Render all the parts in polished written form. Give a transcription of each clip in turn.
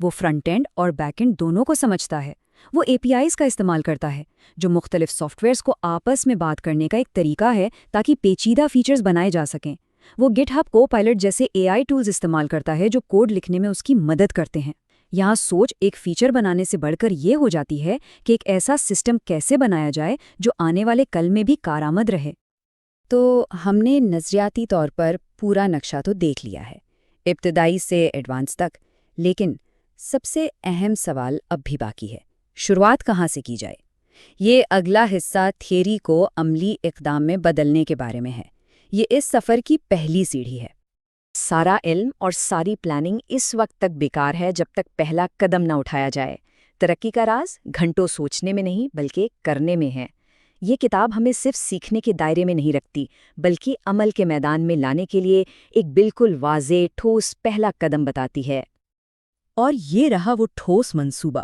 وہ front end اور back and دونوں کو سمجھتا ہے۔ وہ اے پی آئیز کا استعمال کرتا ہے، جو مختلف سافٹ ویئرز کو آپس میں بات کرنے کا ایک طریقہ ہے تاکہ پیچیدہ فیچرز بنائے جا سکیں۔ وہ گٹ ہب کو پائلٹ جیسے اے آئی ٹولز استعمال کرتا ہے جو کوڈ لکھنے میں اس کی مدد کرتے ہیں۔ یہاں سوچ ایک فیچر بنانے سے بڑھ کر یہ ہو جاتی ہے کہ ایک ایسا سسٹم کیسے بنایا جائے جو آنے والے کل میں بھی کارآمد رہے۔ تو ہم نے نظریاتی طور پر پورا نقشہ تو دیکھ لیا ہے، ابتدائی سے ایڈوانس تک، لیکن سب سے اہم سوال اب بھی باقی ہے، شروعات کہاں سے کی جائے؟ یہ اگلا حصہ تھیوری کو عملی اقدام میں بدلنے کے بارے میں ہے۔ یہ اس سفر کی پہلی سیڑھی ہے۔ سارا علم اور ساری پلاننگ اس وقت تک بیکار ہے جب تک پہلا قدم نہ اٹھایا جائے۔ ترقی کا راز گھنٹوں سوچنے میں نہیں بلکہ کرنے میں ہے۔ یہ کتاب ہمیں صرف سیکھنے کے دائرے میں نہیں رکھتی بلکہ عمل کے میدان میں لانے کے لیے ایک بالکل واضح ٹھوس پہلا قدم بتاتی ہے۔ اور یہ رہا وہ ٹھوس منصوبہ۔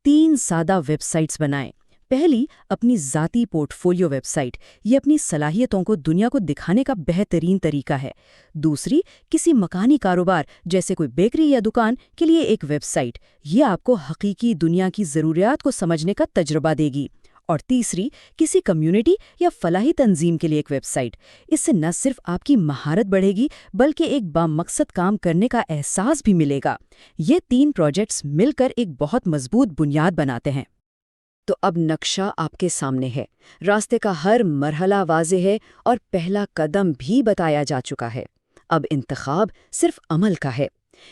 3 سادہ ویب سائٹس بنائیں۔ پہلی، اپنی ذاتی پورٹ فولیو ویب سائٹ، یہ اپنی صلاحیتوں کو دنیا کو دکھانے کا بہترین طریقہ ہے۔ دوسری، کسی مقامی کاروبار جیسے کوئی بیکری یا دکان کے لیے ایک ویب سائٹ، یہ آپ کو حقیقی دنیا کی ضروریات کو سمجھنے کا تجربہ دے گی۔ اور تیسری، کسی کمیونٹی یا فلاحی تنظیم کے لیے ایک ویب سائٹ، اس سے نہ صرف آپ کی مہارت بڑھے گی بلکہ ایک بامقصد کام کرنے کا احساس بھی ملے گا۔ یہ 3 پروجیکٹس مل کر ایک بہت مضبوط بنیاد بناتے ہیں۔ تو اب نقشہ آپ کے سامنے ہے، راستے کا ہر مرحلہ واضح ہے اور پہلا قدم بھی بتایا جا چکا ہے۔ اب انتخاب صرف عمل کا ہے۔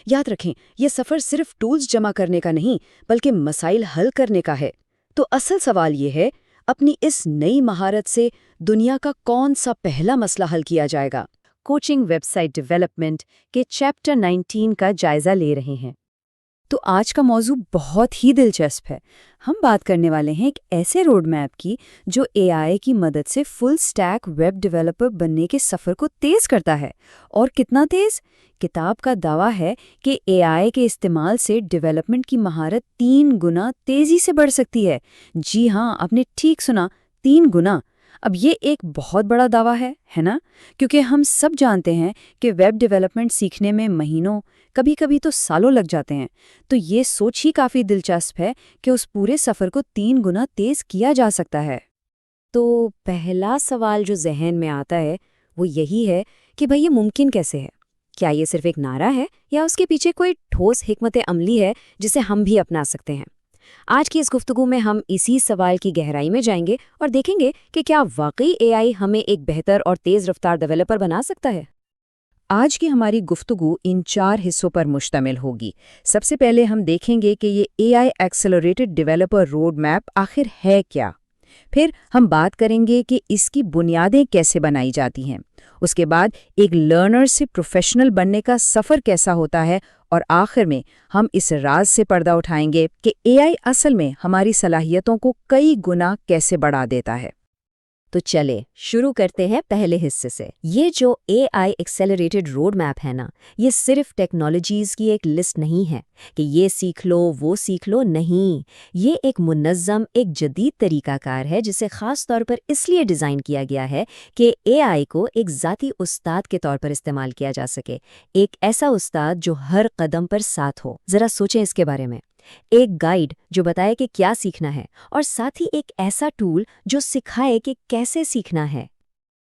یاد رکھیں، یہ سفر صرف ٹولز جمع کرنے کا نہیں بلکہ مسائل حل کرنے کا ہے۔ تو اصل سوال یہ ہے، اپنی اس نئی مہارت سے دنیا کا کون سا پہلا مسئلہ حل کیا جائے گا؟ کوچنگ ویب سائٹ ڈیولپمنٹ کے چیپٹر 19 کا جائزہ لے رہے ہیں۔ تو آج کا موضوع بہت ہی دلچسپ ہے۔ ہم بات کرنے والے ہیں ایک ایسے روڈ میپ کی جو اے آئی کی مدد سے فل سٹیک ویب ڈیولپر بننے کے سفر کو تیز کرتا ہے۔ اور کتنا تیز؟ کتاب کا دعویٰ ہے کہ اے آئی کے استعمال سے ڈیولپمنٹ کی مہارت 3 گنا تیزی سے بڑھ سکتی ہے۔ جی ہاں، آپ نے ٹھیک سنا، 3 گنا۔ اب یہ ایک بہت بڑا دعویٰ ہے نا؟ کیونکہ ہم سب جانتے ہیں کہ ویب ڈیولپمنٹ سیکھنے میں مہینوں، کبھی کبھی تو سالوں لگ جاتے ہیں۔ تو یہ سوچ ہی کافی دلچسپ ہے کہ اس پورے سفر کو 3 گنا تیز کیا جا سکتا ہے۔ تو پہلا سوال جو ذہن میں آتا ہے وہ یہی ہے کہ بھئی یہ ممکن کیسے ہے؟ کیا یہ صرف ایک نعرہ ہے یا اس کے پیچھے کوئی ٹھوس حکمت عملی ہے جسے ہم بھی اپنا سکتے ہیں؟ آج کی اس گفتگو میں ہم اسی سوال کی گہرائی میں جائیں گے اور دیکھیں گے کہ کیا واقعی اے آئی ہمیں ایک بہتر اور تیز رفتار ڈیولپر بنا سکتا ہے؟ آج کی ہماری گفتگو ان 4 حصوں پر مشتمل ہوگی۔ سب سے پہلے ہم دیکھیں گے کہ یہ اے آئی ایکسلریٹڈ ڈیولپر روڈ میپ آخر ہے کیا۔ پھر ہم بات کریں گے کہ اس کی بنیادیں کیسے بنائی جاتی ہیں۔ اس کے بعد ایک لرنر سے پروفیشنل بننے کا سفر کیسا ہوتا ہے، اور آخر میں ہم اس راز سے پردہ اٹھائیں گے کہ اے آئی اصل میں ہماری صلاحیتوں کو کئی گنا کیسے بڑھا دیتا ہے۔ تو چلے شروع کرتے ہیں پہلے حصے سے۔ یہ جو اے آئی ایکسیلریٹڈ روڈ میپ ہے نا، یہ صرف ٹیکنالوجیز کی ایک لسٹ نہیں ہے کہ یہ سیکھ لو وہ سیکھ لو، نہیں، یہ ایک منظم، ایک جدید طریقہ کار ہے جسے خاص طور پر اس لیے ڈیزائن کیا گیا ہے کہ اے آئی کو ایک ذاتی استاد کے طور پر استعمال کیا جا سکے، ایک ایسا استاد جو ہر قدم پر ساتھ ہو۔ ذرا سوچیں اس کے بارے میں، ایک گائیڈ جو بتائے کہ کیا سیکھنا ہے اور ساتھ ہی ایک ایسا ٹول جو سکھائے کہ کیسے سیکھنا ہے۔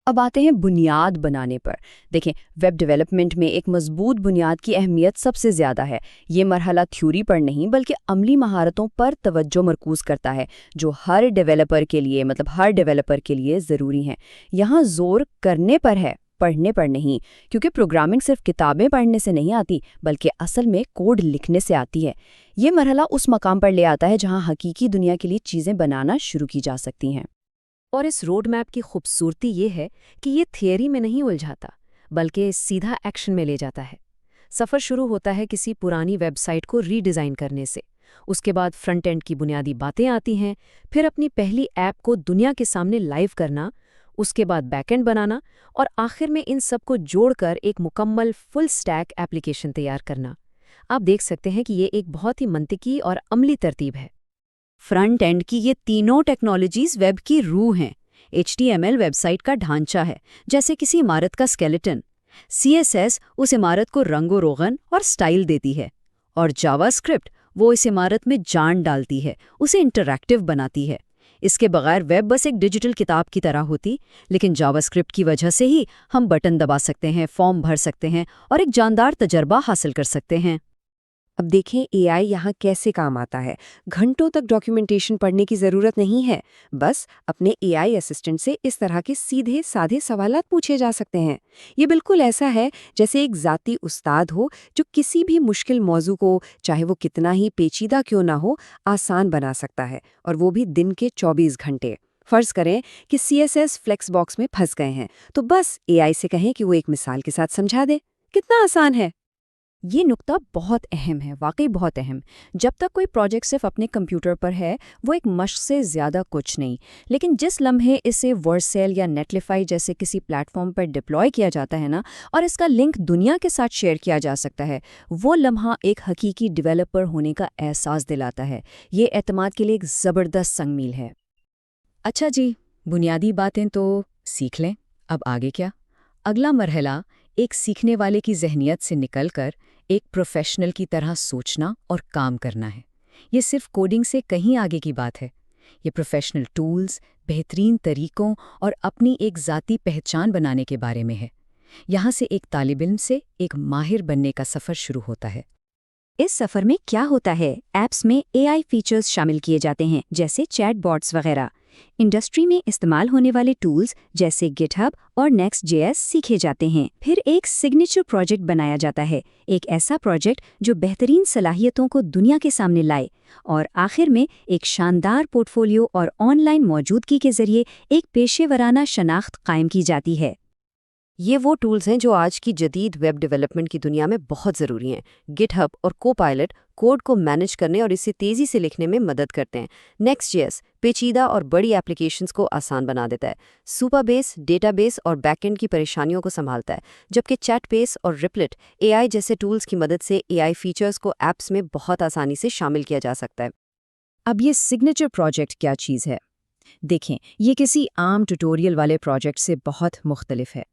اب آتے ہیں بنیاد بنانے پر۔ دیکھیں، ویب ڈیولپمنٹ میں ایک مضبوط بنیاد کی اہمیت سب سے زیادہ ہے۔ یہ مرحلہ تھیوری پر نہیں بلکہ عملی مہارتوں پر توجہ مرکوز کرتا ہے جو ہر ڈیولپر کے لیے ضروری ہیں۔ یہاں زور کرنے پر ہے، پڑھنے پر نہیں، کیونکہ پروگرامنگ صرف کتابیں پڑھنے سے نہیں آتی بلکہ اصل میں کوڈ لکھنے سے آتی ہے۔ یہ مرحلہ اس مقام پر لے آتا ہے جہاں حقیقی دنیا کے لیے چیزیں بنانا شروع کی جا سکتی ہیں۔ اور اس روڈ میپ کی خوبصورتی یہ ہے کہ یہ تھیوری میں نہیں الجھاتا بلکہ سیدھا ایکشن میں لے جاتا ہے۔ سفر شروع ہوتا ہے کسی پرانی ویب سائٹ کو ری ڈیزائن کرنے سے، اس کے بعد فرنٹ اینڈ کی بنیادی باتیں آتی ہیں، پھر اپنی پہلی ایپ کو دنیا کے سامنے لائیو کرنا، اس کے بعد بیک اینڈ بنانا، اور آخر میں ان سب کو جوڑ کر ایک مکمل فل سٹیک ایپلیکیشن تیار کرنا۔ آپ دیکھ سکتے ہیں کہ یہ ایک بہت ہی منطقی اور عملی ترتیب ہے۔ فرنٹ اینڈ کی یہ تینوں ٹیکنالوجیز ویب کی روح ہیں۔ HTML ویب سائٹ کا ڈھانچہ ہے، جیسے کسی عمارت کا اسکیلیٹن۔ CSS اس عمارت کو رنگ و روغن اور سٹائل دیتی ہے، اور جاوا اسکرپٹ وہ اس عمارت میں جان ڈالتی ہے، اسے انٹریکٹیو بناتی ہے۔ اس کے بغیر ویب بس ایک ڈیجیٹل کتاب کی طرح ہوتی، لیکن جاوا اسکرپٹ کی وجہ سے ہی ہم بٹن دبا سکتے ہیں، فارم بھر سکتے ہیں اور ایک جاندار تجربہ حاصل کر سکتے ہیں۔ اب دیکھیں اے آئی یہاں کیسے کام آتا ہے۔ گھنٹوں تک ڈاکیومنٹیشن پڑھنے کی ضرورت نہیں ہے، بس اپنے اے آئی اسسٹنٹ سے اس طرح کے سیدھے سادھے سوالات پوچھے جا سکتے ہیں۔ یہ بالکل ایسا ہے جیسے ایک ذاتی استاد ہو جو کسی بھی مشکل موضوع کو، چاہے وہ کتنا ہی پیچیدہ کیوں نہ ہو، آسان بنا سکتا ہے، اور وہ بھی دن کے 24 گھنٹے۔ فرض کریں کہ CSS فلیکس باکس میں پھنس گئے ہیں، تو بس اے آئی سے کہیں کہ وہ ایک مثال کے ساتھ سمجھا دے۔ کتنا آسان ہے! یہ نقطہ بہت اہم ہے، واقعی بہت اہم۔ جب تک کوئی پروجیکٹ صرف اپنے کمپیوٹر پر ہے، وہ ایک مشق سے زیادہ کچھ نہیں، لیکن جس لمحے اسے ورسیل یا نیٹلیفائی جیسے کسی پلیٹ فارم پر ڈپلوائے کیا جاتا ہے نا، اور اس کا لنک دنیا کے ساتھ شیئر کیا جا سکتا ہے، وہ لمحہ ایک حقیقی ڈیولپر ہونے کا احساس دلاتا ہے۔ یہ اعتماد کے لیے ایک زبردست سنگ میل ہے۔ اچھا جی، بنیادی باتیں تو سیکھ لیں، اب آگے کیا؟ اگلا مرحلہ ایک سیکھنے والے کی ذہنیت سے نکل کر ایک پروفیشنل کی طرح سوچنا اور کام کرنا ہے۔ یہ صرف کوڈنگ سے کہیں آگے کی بات ہے۔ یہ پروفیشنل ٹولز، بہترین طریقوں اور اپنی ایک ذاتی پہچان بنانے کے بارے میں ہے۔ یہاں سے ایک طالب علم سے ایک ماہر بننے کا سفر شروع ہوتا ہے۔ اس سفر میں کیا ہوتا ہے؟ ایپس میں اے آئی فیچرز شامل کیے جاتے ہیں، جیسے چیٹ باٹس وغیرہ۔ انڈسٹری میں استعمال ہونے والے ٹولز جیسے گٹ ہب اور نیکسٹ جے ایس سیکھے جاتے ہیں۔ پھر ایک سگنیچر پروجیکٹ بنایا جاتا ہے، ایک ایسا پروجیکٹ جو بہترین صلاحیتوں کو دنیا کے سامنے لائے، اور آخر میں ایک شاندار پورٹ فولیو اور آن لائن موجودگی کے ذریعے ایک پیشے ورانہ شناخت قائم کی جاتی ہے۔ یہ وہ ٹولز ہیں جو آج کی جدید ویب ڈیولپمنٹ کی دنیا میں بہت ضروری ہیں۔ گٹ ہب اور کو پائلٹ کوڈ کو مینج کرنے اور اسے تیزی سے لکھنے میں مدد کرتے ہیں۔ نیکسٹ جے ایس پیچیدہ اور بڑی ایپلیکیشنز کو آسان بنا دیتا ہے۔ سپر بیس ڈیٹا بیس اور بیک اینڈ کی پریشانیوں کو سنبھالتا ہے، جبکہ چیٹ بیس اور ریپلٹ اے آئی جیسے ٹولز کی مدد سے اے آئی فیچرز کو ایپس میں بہت آسانی سے شامل کیا جا سکتا ہے۔ اب یہ سگنیچر پروجیکٹ کیا چیز ہے؟ دیکھیں، یہ کسی عام ٹیوٹوریل والے پروجیکٹ سے بہت مختلف ہے۔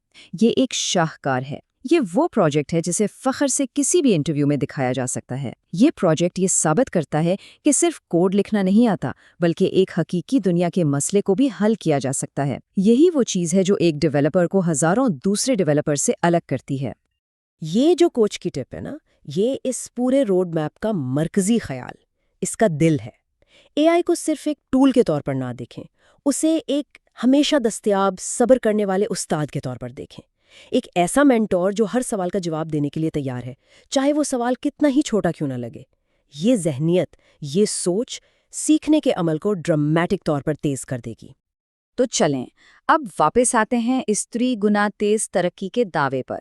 یہ ایک شاہکار ہے۔ یہ وہ پروجیکٹ ہے جسے فخر سے کسی بھی انٹرویو میں دکھایا جا سکتا ہے۔ یہ پروجیکٹ یہ ثابت کرتا ہے کہ صرف کوڈ لکھنا نہیں آتا، بلکہ ایک حقیقی دنیا کے مسئلے کو بھی حل کیا جا سکتا ہے۔ یہی وہ چیز ہے جو ایک ڈیولپر کو ہزاروں دوسرے ڈیولپر سے الگ کرتی ہے۔ یہ جو کوچ کی ٹپ ہے نا، یہ اس پورے روڈ میپ کا مرکزی خیال، اس کا دل ہے۔ اے آئی کو صرف ایک ٹول کے طور پر نہ دیکھیں، اسے ایک ہمیشہ دستیاب صبر کرنے والے استاد کے طور پر دیکھیں۔ ایک ایسا مینٹور جو ہر سوال کا جواب دینے کے لیے تیار ہے، چاہے وہ سوال کتنا ہی چھوٹا کیوں نہ لگے۔ یہ ذہنیت، یہ سوچ سیکھنے کے عمل کو ڈرامٹک طور پر تیز کر دے گی۔ تو چلیں اب واپس آتے ہیں اس 3 گنا تیز ترقی کے دعوے پر۔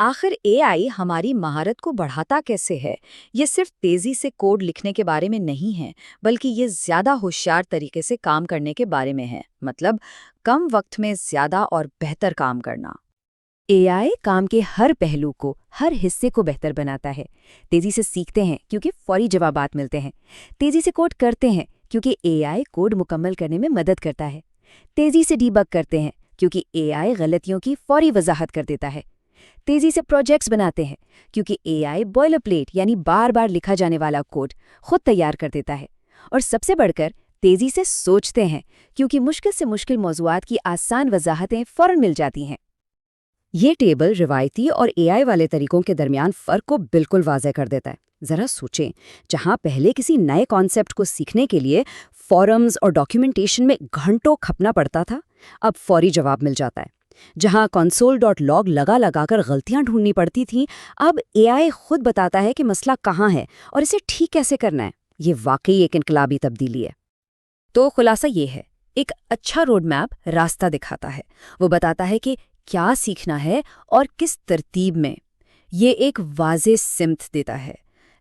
آخر اے آئی ہماری مہارت کو بڑھاتا کیسے ہے؟ یہ صرف تیزی سے کوڈ لکھنے کے بارے میں نہیں ہے، بلکہ یہ زیادہ ہوشیار طریقے سے کام کرنے کے بارے میں ہے، مطلب کم وقت میں زیادہ اور بہتر کام کرنا۔ اے آئی کام کے ہر پہلو کو، ہر حصے کو بہتر بناتا ہے۔ تیزی سے سیکھتے ہیں کیونکہ فوری جوابات ملتے ہیں۔ تیزی سے کوڈ کرتے ہیں کیونکہ اے آئی کوڈ مکمل کرنے میں مدد کرتا ہے۔ تیزی سے ڈیبگ کرتے ہیں کیونکہ اے آئی غلطیوں کی فوری وضاحت کر دیتا ہے۔ تیزی سے پروجیکٹس بناتے ہیں کیونکہ اے آئی بوائلر پلیٹ یعنی بار بار لکھا جانے والا کوڈ خود تیار کر دیتا ہے۔ اور سب سے بڑھ کر تیزی سے سوچتے ہیں کیونکہ مشکل سے مشکل موضوعات کی آسان وضاحتیں فوراً مل جاتی ہیں۔ یہ ٹیبل روایتی اور اے آئی والے طریقوں کے درمیان فرق کو بالکل واضح کر دیتا ہے۔ ذرا سوچیں، جہاں پہلے کسی نئے کانسیپٹ کو سیکھنے کے لیے فورمز اور ڈاکیومنٹیشن میں گھنٹوں کھپنا پڑتا تھا، اب فوری جواب مل جاتا ہے۔ جہاں console.log لگا کر غلطیاں ڈھونڈنی پڑتی تھیں، اب اے آئی خود بتاتا ہے کہ مسئلہ کہاں ہے اور اسے ٹھیک کیسے کرنا ہے۔ یہ واقعی ایک انقلابی تبدیلی ہے۔ تو خلاصہ یہ ہے، ایک اچھا روڈ میپ راستہ دکھاتا ہے، وہ بتاتا ہے کہ کیا سیکھنا ہے اور کس ترتیب میں۔ یہ ایک واضح سمت دیتا ہے،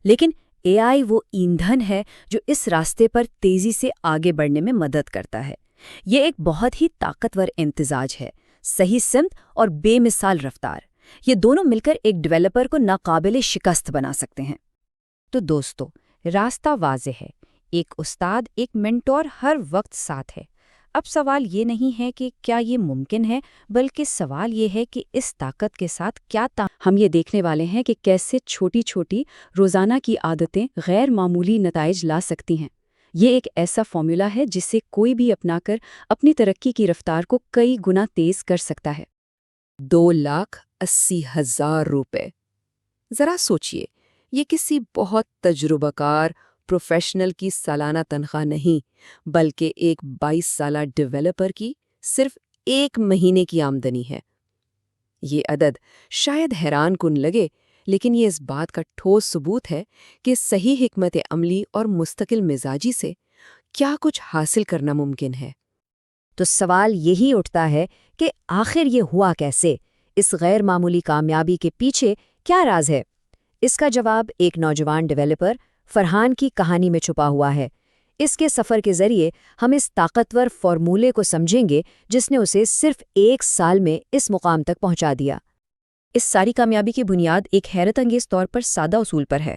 لیکن اے آئی وہ ایندھن ہے جو اس راستے پر تیزی سے آگے بڑھنے میں مدد کرتا ہے۔ یہ ایک بہت ہی طاقتور امتزاج ہے، صحیح سمت اور بے مثال رفتار۔ یہ دونوں مل کر ایک ڈیولپر کو ناقابل شکست بنا سکتے ہیں۔ تو دوستو، راستہ واضح ہے، ایک استاد، ایک منٹور ہر وقت ساتھ ہے۔ اب سوال یہ نہیں ہے کہ کیا یہ ممکن ہے، بلکہ سوال یہ ہے کہ اس طاقت کے ساتھ کیا ہم یہ دیکھنے والے ہیں کہ کیسے چھوٹی چھوٹی روزانہ کی عادتیں غیر معمولی نتائج لا سکتی ہیں۔ یہ ایک ایسا فارمولا ہے جسے کوئی بھی اپنا کر اپنی ترقی کی رفتار کو کئی گنا تیز کر سکتا ہے۔ 2,80,000 روپے۔ ذرا سوچئے، یہ کسی بہت تجربہ کار پروفیشنل کی سالانہ تنخواہ نہیں، بلکہ ایک 22 سالہ ڈیولپر کی صرف 1 مہینے کی آمدنی ہے۔ یہ عدد شاید حیران کن لگے، لیکن یہ اس بات کا ٹھوس ثبوت ہے کہ صحیح حکمت عملی اور مستقل مزاجی سے کیا کچھ حاصل کرنا ممکن ہے۔ تو سوال یہی اٹھتا ہے کہ آخر یہ ہوا کیسے؟ اس غیر معمولی کامیابی کے پیچھے کیا راز ہے؟ اس کا جواب ایک نوجوان ڈیولپر فرحان کی کہانی میں چھپا ہوا ہے۔ اس کے سفر کے ذریعے ہم اس طاقتور فارمولے کو سمجھیں گے جس نے اسے صرف 1 سال میں اس مقام تک پہنچا دیا۔ اس ساری کامیابی کی بنیاد ایک حیرت انگیز طور پر سادہ اصول پر ہے۔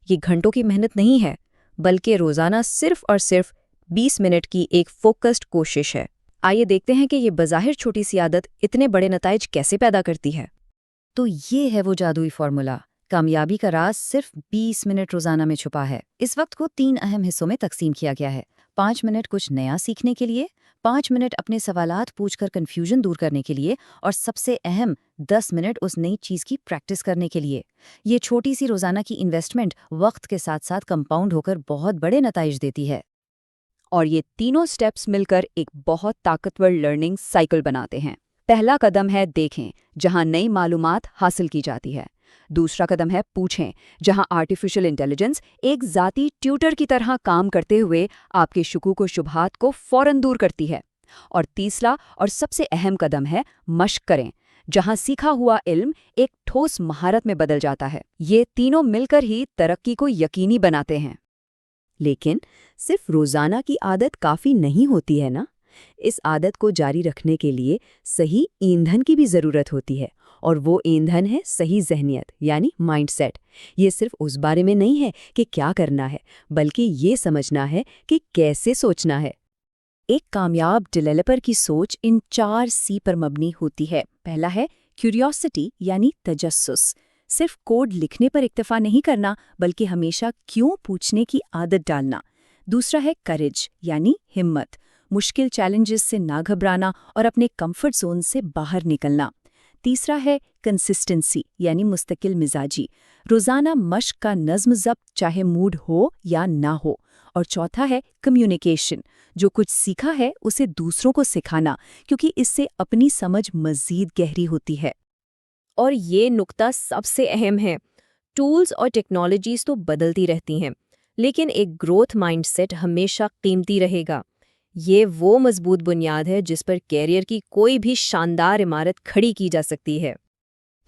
یہ گھنٹوں کی محنت نہیں ہے، بلکہ روزانہ صرف اور صرف 20 منٹ کی ایک فوکسڈ کوشش ہے۔ آئیے دیکھتے ہیں کہ یہ بظاہر چھوٹی سی عادت اتنے بڑے نتائج کیسے پیدا کرتی ہے۔ تو یہ ہے وہ جادوئی فارمولا۔ کامیابی کا راز صرف 20 منٹ روزانہ میں چھپا ہے۔ اس وقت کو 3 اہم حصوں میں تقسیم کیا گیا ہے۔ 5 منٹ کچھ نیا سیکھنے کے لیے، 5 منٹ اپنے سوالات پوچھ کر کنفیوژن دور کرنے کے لیے، اور سب سے اہم 10 منٹ اس نئی چیز کی پریکٹس کرنے کے لیے۔ یہ چھوٹی سی روزانہ کی انویسٹمنٹ وقت کے ساتھ ساتھ کمپاؤنڈ ہو کر بہت بڑے نتائج دیتی ہے۔ اور یہ تینوں سٹیپس مل کر ایک بہت طاقتور لرننگ سائیکل بناتے ہیں۔ پہلا قدم ہے دیکھیں، جہاں نئی معلومات حاصل کی جاتی ہے۔ دوسرا قدم ہے پوچھیں، جہاں آرٹیفیشل انٹیلیجنس ایک ذاتی ٹیوٹر کی طرح کام کرتے ہوئے آپ کے شکوک و شبہات کو فوراً دور کرتی ہے۔ اور تیسرا اور سب سے اہم قدم ہے مشق کریں، جہاں سیکھا ہوا علم ایک ٹھوس مہارت میں بدل جاتا ہے۔ یہ تینوں مل کر ہی ترقی کو یقینی بناتے ہیں۔ لیکن صرف روزانہ کی عادت کافی نہیں ہوتی ہے نا؟ اس عادت کو جاری رکھنے کے لیے صحیح ایندھن کی بھی ضرورت ہوتی ہے، اور وہ ایندھن ہے صحیح ذہنیت یعنی مائنڈ سیٹ۔ یہ صرف اس بارے میں نہیں ہے کہ کیا کرنا ہے، بلکہ یہ سمجھنا ہے کہ کیسے سوچنا ہے۔ ایک کامیاب ڈیولپر کی سوچ ان 4 سی پر مبنی ہوتی ہے۔ پہلا ہے کیوریوسٹی یعنی تجسس۔ صرف کوڈ لکھنے پر اکتفا نہیں کرنا، بلکہ ہمیشہ کیوں پوچھنے کی عادت ڈالنا۔ دوسرا ہے کریج یعنی ہمت، مشکل چیلنجز سے نہ گھبرانا اور اپنے کمفرٹ زون سے باہر نکلنا۔ تیسرا ہے کنسسٹنسی یعنی مستقل مزاجی، روزانہ مشق کا نظم ضبط چاہے موڈ ہو یا نہ ہو۔ اور چوتھا ہے کمیونیکیشن، جو کچھ سیکھا ہے اسے دوسروں کو سکھانا، کیونکہ اس سے اپنی سمجھ مزید گہری ہوتی ہے۔ اور یہ نقطہ سب سے اہم ہے، ٹولز اور ٹیکنالوجیز تو بدلتی رہتی ہیں، لیکن ایک گروتھ مائنڈ سیٹ ہمیشہ قیمتی رہے گا۔ یہ وہ مضبوط بنیاد ہے جس پر کیریئر کی کوئی بھی شاندار عمارت کھڑی کی جا سکتی ہے۔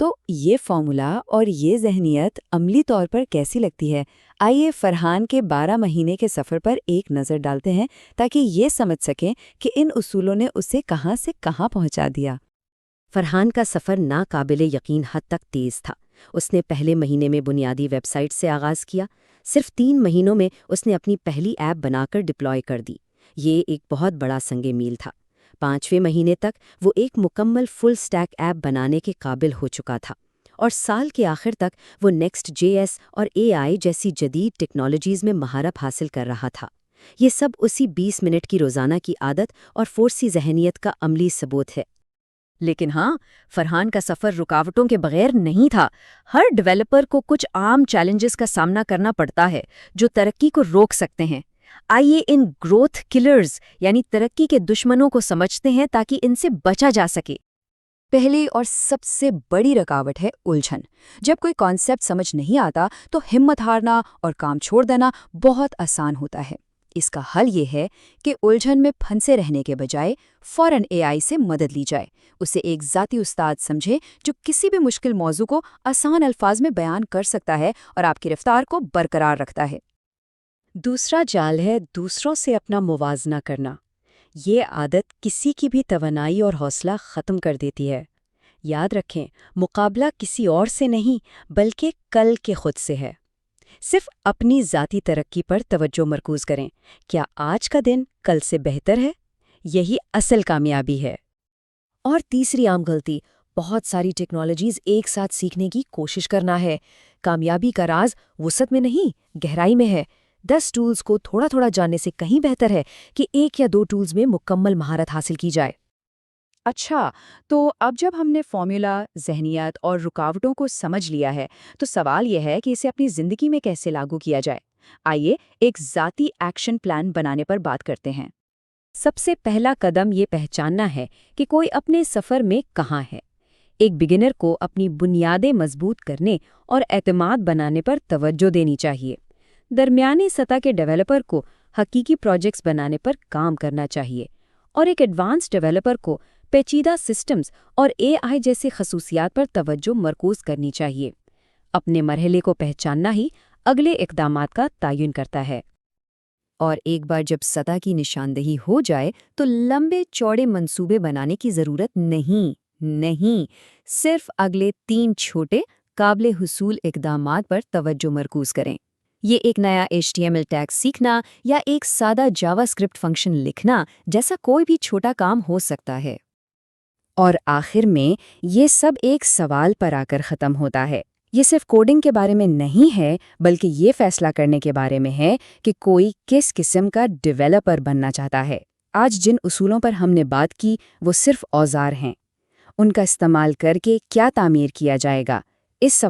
تو یہ فارمولا اور یہ ذہنیت عملی طور پر کیسی لگتی ہے؟ آئیے فرحان کے 12 مہینے کے سفر پر ایک نظر ڈالتے ہیں تاکہ یہ سمجھ سکیں کہ ان اصولوں نے اسے کہاں سے کہاں پہنچا دیا۔ فرحان کا سفر ناقابل یقین حد تک تیز تھا۔ اس نے پہلے مہینے میں بنیادی ویب سائٹ سے آغاز کیا۔ صرف 3 مہینوں میں اس نے اپنی پہلی ایپ بنا کر ڈپلوائے کر دی۔ یہ ایک بہت بڑا سنگ میل تھا۔ 5ویں مہینے تک وہ ایک مکمل فل سٹیک ایپ بنانے کے قابل ہو چکا تھا، اور سال کے آخر تک وہ نیکسٹ JS اور AI جیسی جدید ٹیکنالوجیز میں مہارت حاصل کر رہا تھا۔ یہ سب اسی 20 منٹ کی روزانہ کی عادت اور فورسی ذہنیت کا عملی ثبوت ہے۔ لیکن ہاں، فرحان کا سفر رکاوٹوں کے بغیر نہیں تھا۔ ہر ڈیولپر کو کچھ عام چیلنجز کا سامنا کرنا پڑتا ہے جو ترقی کو روک سکتے ہیں۔ آئیے ان گروتھ کلرز یعنی ترقی کے دشمنوں کو سمجھتے ہیں تاکہ ان سے بچا جا سکے۔ پہلی اور سب سے بڑی رکاوٹ ہے الجھن۔ جب کوئی کانسیپٹ سمجھ نہیں آتا تو ہمت ہارنا اور کام چھوڑ دینا بہت آسان ہوتا ہے۔ اس کا حل یہ ہے کہ الجھن میں پھنسے رہنے کے بجائے فوراً AI سے مدد لی جائے۔ اسے ایک ذاتی استاد سمجھے جو کسی بھی مشکل موضوع کو آسان الفاظ میں بیان کر سکتا ہے اور آپ کی رفتار کو برقرار رکھتا ہے۔ دوسرا جال ہے دوسروں سے اپنا موازنہ کرنا۔ یہ عادت کسی کی بھی توانائی اور حوصلہ ختم کر دیتی ہے۔ یاد رکھیں، مقابلہ کسی اور سے نہیں بلکہ کل کے خود سے ہے۔ صرف اپنی ذاتی ترقی پر توجہ مرکوز کریں۔ کیا آج کا دن کل سے بہتر ہے؟ یہی اصل کامیابی ہے۔ اور تیسری عام غلطی، بہت ساری ٹیکنالوجیز ایک ساتھ سیکھنے کی کوشش کرنا ہے۔ کامیابی کا راز وسعت میں نہیں، گہرائی میں ہے۔ 10 ٹولز کو تھوڑا تھوڑا جاننے سے کہیں بہتر ہے کہ 1 یا 2 ٹولز میں مکمل مہارت حاصل کی جائے۔ اچھا، تو اب جب ہم نے فارمولا، ذہنیت اور رکاوٹوں کو سمجھ لیا ہے تو سوال یہ ہے کہ اسے اپنی زندگی میں کیسے لاگو کیا جائے۔ آئیے ایک ذاتی ایکشن پلان بنانے پر بات کرتے ہیں۔ سب سے پہلا قدم یہ پہچاننا ہے کہ کوئی اپنے سفر میں کہاں ہے۔ ایک بگنر کو اپنی بنیادیں مضبوط کرنے اور اعتماد بنانے پر توجہ دینی چاہیے۔ درمیانی سطح کے ڈیولپر کو حقیقی پروجیکٹس بنانے پر کام کرنا چاہیے، اور ایک ایڈوانس ڈیولپر کو پیچیدہ سسٹمز اور AI جیسی خصوصیات پر توجہ مرکوز کرنی چاہیے۔ اپنے مرحلے کو پہچاننا ہی اگلے اقدامات کا تعین کرتا ہے۔ اور ایک بار جب سطح کی نشاندہی ہو جائے تو لمبے چوڑے منصوبے بنانے کی ضرورت نہیں، صرف اگلے 3 چھوٹے قابل حصول اقدامات پر توجہ مرکوز کریں۔ یہ ایک نیا HTML ٹیگ سیکھنا یا ایک سادہ جاوا اسکرپٹ فنکشن لکھنا جیسا کوئی بھی چھوٹا کام ہو سکتا ہے۔ اور آخر میں یہ سب ایک سوال پر آ کر ختم ہوتا ہے۔ یہ صرف کوڈنگ کے بارے میں نہیں ہے، بلکہ یہ فیصلہ کرنے کے بارے میں ہے کہ کوئی کس قسم کا ڈیولپر بننا چاہتا ہے۔ آج جن اصولوں پر ہم نے بات کی وہ صرف اوزار ہیں، ان کا استعمال کر کے کیا تعمیر کیا جائے گا، اس سوال